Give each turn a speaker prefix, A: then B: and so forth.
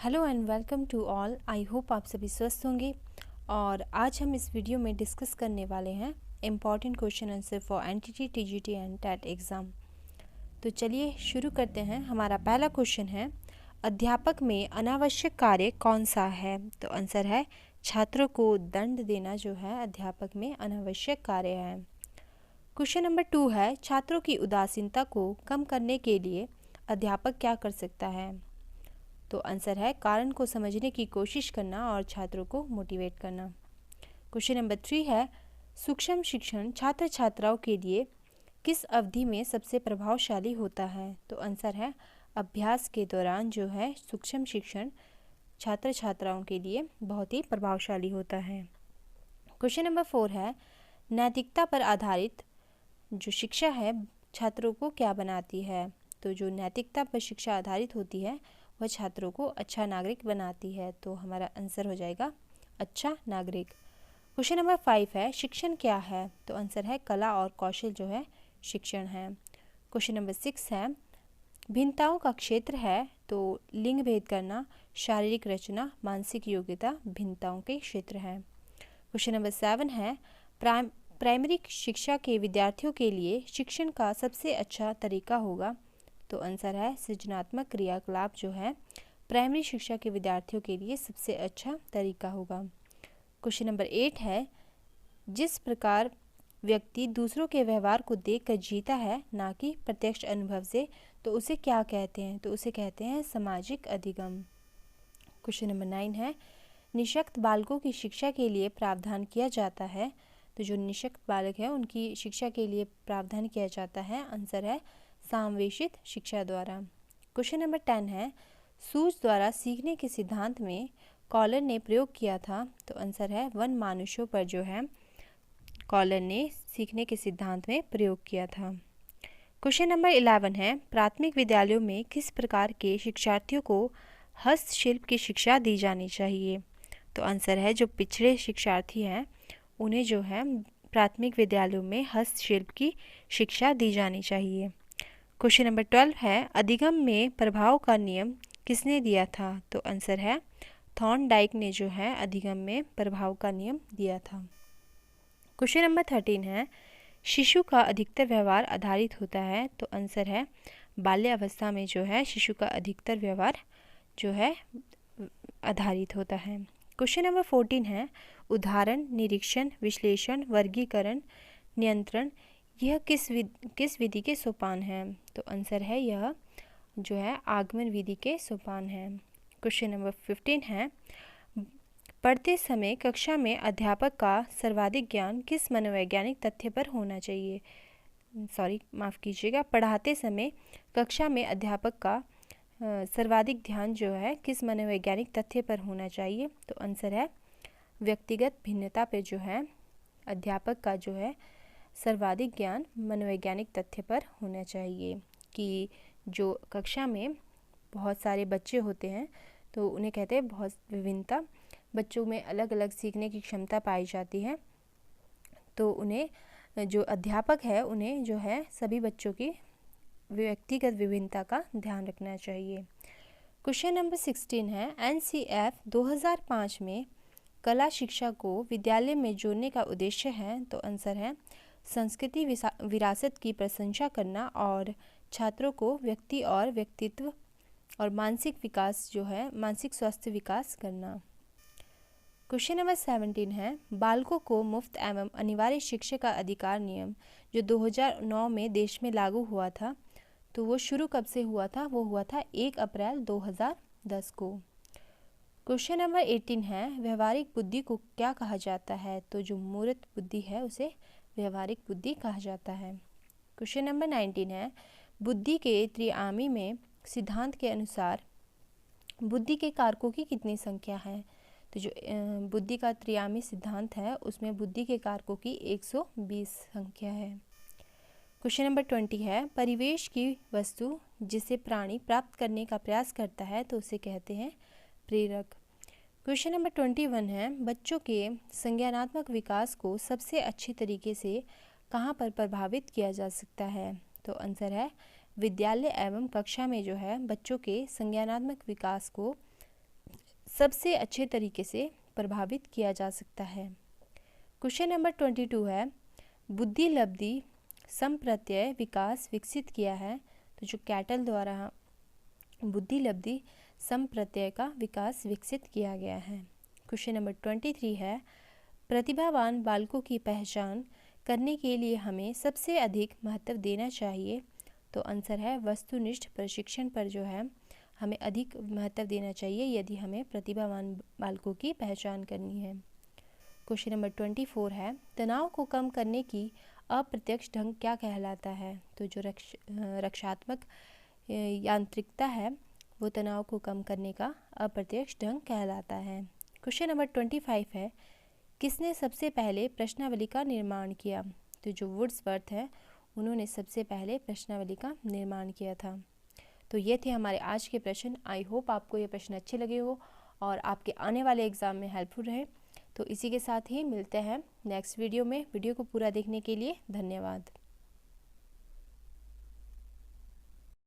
A: Hello and welcome to all. I hope आप सभी स्वस्थ होंगे। और आज हम इस वीडियो में डिस्कस करने वाले हैं important question answer for NTT TGT and TET exam. तो चलिए शुरू करते हैं। हमारा पहला क्वेश्चन है, अध्यापक में अनावश्यक कार्य कौन सा है? तो आंसर है छात्रों को दंड देना जो है अध्यापक में अनावश्यक कार्य है। क्वेश्चन नंबर 2 है, छात्रों की उदासीनता को कम करने के लिए अध्यापक क्या कर सकता है? तो आंसर है कारण को समझने की कोशिश करना और छात्रों को मोटिवेट करना। क्वेश्चन नंबर 3 है, सूक्ष्म शिक्षण छात्र छात्राओं के लिए किस अवधि में सबसे प्रभावशाली होता है? तो आंसर है अभ्यास के दौरान जो है सूक्ष्म शिक्षण छात्र छात्राओं के लिए बहुत ही प्रभावशाली होता है। क्वेश्चन नंबर 4 है, नैतिकता पर आधारित जो शिक्षा है छात्रों को क्या बनाती है? तो जो नैतिकता पर शिक्षा आधारित होती है वह छात्रों को अच्छा नागरिक बनाती है। तो हमारा आंसर हो जाएगा अच्छा नागरिक। क्वेश्चन नंबर 5 है, शिक्षण क्या है? तो आंसर है कला और कौशल जो है शिक्षण है। क्वेश्चन नंबर 6 है, भिन्नताओं का क्षेत्र है तो लिंग भेद करना, शारीरिक रचना, मानसिक योग्यता भिन्नताओं के क्षेत्र है। क्वेश्चन नंबर 7 है, प्राइमरी शिक्षा के विद्यार्थियों के लिए शिक्षण का सबसे अच्छा तरीका होगा? तो आंसर है सृजनात्मक क्रियाकलाप जो है प्राइमरी शिक्षा के विद्यार्थियों के लिए सबसे अच्छा तरीका होगा। क्वेश्चन नंबर 8 है, जिस प्रकार व्यक्ति दूसरों के व्यवहार को देखकर जीता है ना कि प्रत्यक्ष अनुभव से, तो उसे क्या कहते हैं? तो उसे कहते हैं सामाजिक अधिगम। क्वेश्चन नंबर 9 है, निःशक्त बालकों की शिक्षा के लिए प्रावधान किया जाता है? तो जो निःशक्त बालक है उनकी शिक्षा के लिए प्रावधान किया जाता है। आंसर है समावेशित शिक्षा द्वारा। क्वेश्चन नंबर 10 है, सूझ द्वारा सीखने के सिद्धांत में कॉलर ने प्रयोग किया था? तो आंसर है वन मानुषों पर जो है कॉलर ने सीखने के सिद्धांत में प्रयोग किया था। क्वेश्चन नंबर 11 है, प्राथमिक विद्यालयों में किस प्रकार के शिक्षार्थियों को हस्तशिल्प की शिक्षा दी जानी चाहिए? तो आंसर है जो पिछड़े शिक्षार्थी हैं उन्हें जो है प्राथमिक विद्यालयों में हस्तशिल्प की शिक्षा दी जानी चाहिए। क्वेश्चन नंबर 12 है, अधिगम में प्रभाव का नियम किसने दिया था? तो आंसर है थॉर्नडाइक ने जो है अधिगम में प्रभाव का नियम दिया था। क्वेश्चन नंबर 13 है, शिशु का अधिकतर व्यवहार आधारित होता है? तो आंसर है बाल्यावस्था में जो है शिशु का अधिकतर व्यवहार जो है आधारित होता है। क्वेश्चन नंबर 14 है, उदाहरण, निरीक्षण, विश्लेषण, वर्गीकरण, नियंत्रण यह किस विधि के सोपान हैं? तो आंसर है यह जो है आगमन विधि के सोपान हैं। क्वेश्चन नंबर 15 है, पढ़ते समय कक्षा में अध्यापक का सर्वाधिक ज्ञान किस मनोवैज्ञानिक तथ्य पर होना चाहिए? माफ़ कीजिएगा, पढ़ाते समय कक्षा में अध्यापक का सर्वाधिक ध्यान जो है किस मनोवैज्ञानिक तथ्य पर होना चाहिए? तो आंसर है व्यक्तिगत भिन्नता पर जो है अध्यापक का जो है सर्वाधिक ज्ञान मनोवैज्ञानिक तथ्य पर होना चाहिए कि जो कक्षा में बहुत सारे बच्चे होते हैं तो उन्हें कहते हैं बहुत विभिन्नता, बच्चों में अलग अलग सीखने की क्षमता पाई जाती है। तो उन्हें जो अध्यापक है उन्हें जो है सभी बच्चों की व्यक्तिगत विभिन्नता का ध्यान रखना चाहिए। क्वेश्चन नंबर 16 है, एनसीएफ 2005 में कला शिक्षा को विद्यालय में जोड़ने का उद्देश्य है? तो आंसर है संस्कृति विरासत की प्रशंसा करना और छात्रों को व्यक्ति और व्यक्तित्व और मानसिक विकास जो है मानसिक स्वास्थ्य विकास करना। क्वेश्चन नंबर 17 है, बालकों को मुफ्त एवं अनिवार्य शिक्षा का अधिकार नियम जो 2009 में देश में लागू हुआ था, तो वो शुरू कब से हुआ था? वो हुआ था 1 अप्रैल 2010 को। क्वेश्चन नंबर 18 है, व्यवहारिक बुद्धि को क्या कहा जाता है? तो जो मूर्त बुद्धि है उसे व्यवहारिक बुद्धि कहा जाता है। क्वेश्चन नंबर 19 है, बुद्धि के त्रिआयामी में सिद्धांत के अनुसार बुद्धि के कारकों की कितनी संख्या है? तो जो बुद्धि का त्रिआयामी सिद्धांत है उसमें बुद्धि के कारकों की 120 संख्या है। क्वेश्चन नंबर 20 है, परिवेश की वस्तु जिसे प्राणी प्राप्त करने का प्रयास करता है तो उसे कहते हैं प्रेरक। क्वेश्चन नंबर 21 है, बच्चों के संज्ञानात्मक विकास को सबसे अच्छे तरीके से कहाँ पर प्रभावित किया जा सकता है? तो आंसर है विद्यालय एवं कक्षा में जो है बच्चों के संज्ञानात्मक विकास को सबसे अच्छे तरीके से प्रभावित किया जा सकता है। क्वेश्चन नंबर 22 है, बुद्धि लब्धि संप्रत्यय विकास विकसित किया है। तो जो कैटल द्वारा बुद्धि लब्धि संप्रत्यय का विकास विकसित किया गया है। क्वेश्चन नंबर 23 है, प्रतिभावान बालकों की पहचान करने के लिए हमें सबसे अधिक महत्व देना चाहिए। तो आंसर है वस्तुनिष्ठ प्रशिक्षण पर जो है हमें अधिक महत्व देना चाहिए यदि हमें प्रतिभावान बालकों की पहचान करनी है। क्वेश्चन नंबर 24 है, तनाव को कम करने की अप्रत्यक्ष ढंग क्या कहलाता है। तो जो रक्षात्मक यांत्रिकता है वो तनाव को कम करने का अप्रत्यक्ष ढंग कहलाता है। क्वेश्चन नंबर 25 है, किसने सबसे पहले प्रश्नावली का निर्माण किया। तो जो वुड्सवर्थ है उन्होंने सबसे पहले प्रश्नावली का निर्माण किया था। तो ये थे हमारे आज के प्रश्न। आई होप आपको ये प्रश्न अच्छे लगे हो और आपके आने वाले एग्ज़ाम में हेल्पफुल रहे। तो इसी के साथ ही मिलते हैं नेक्स्ट वीडियो में। वीडियो को पूरा देखने के लिए धन्यवाद।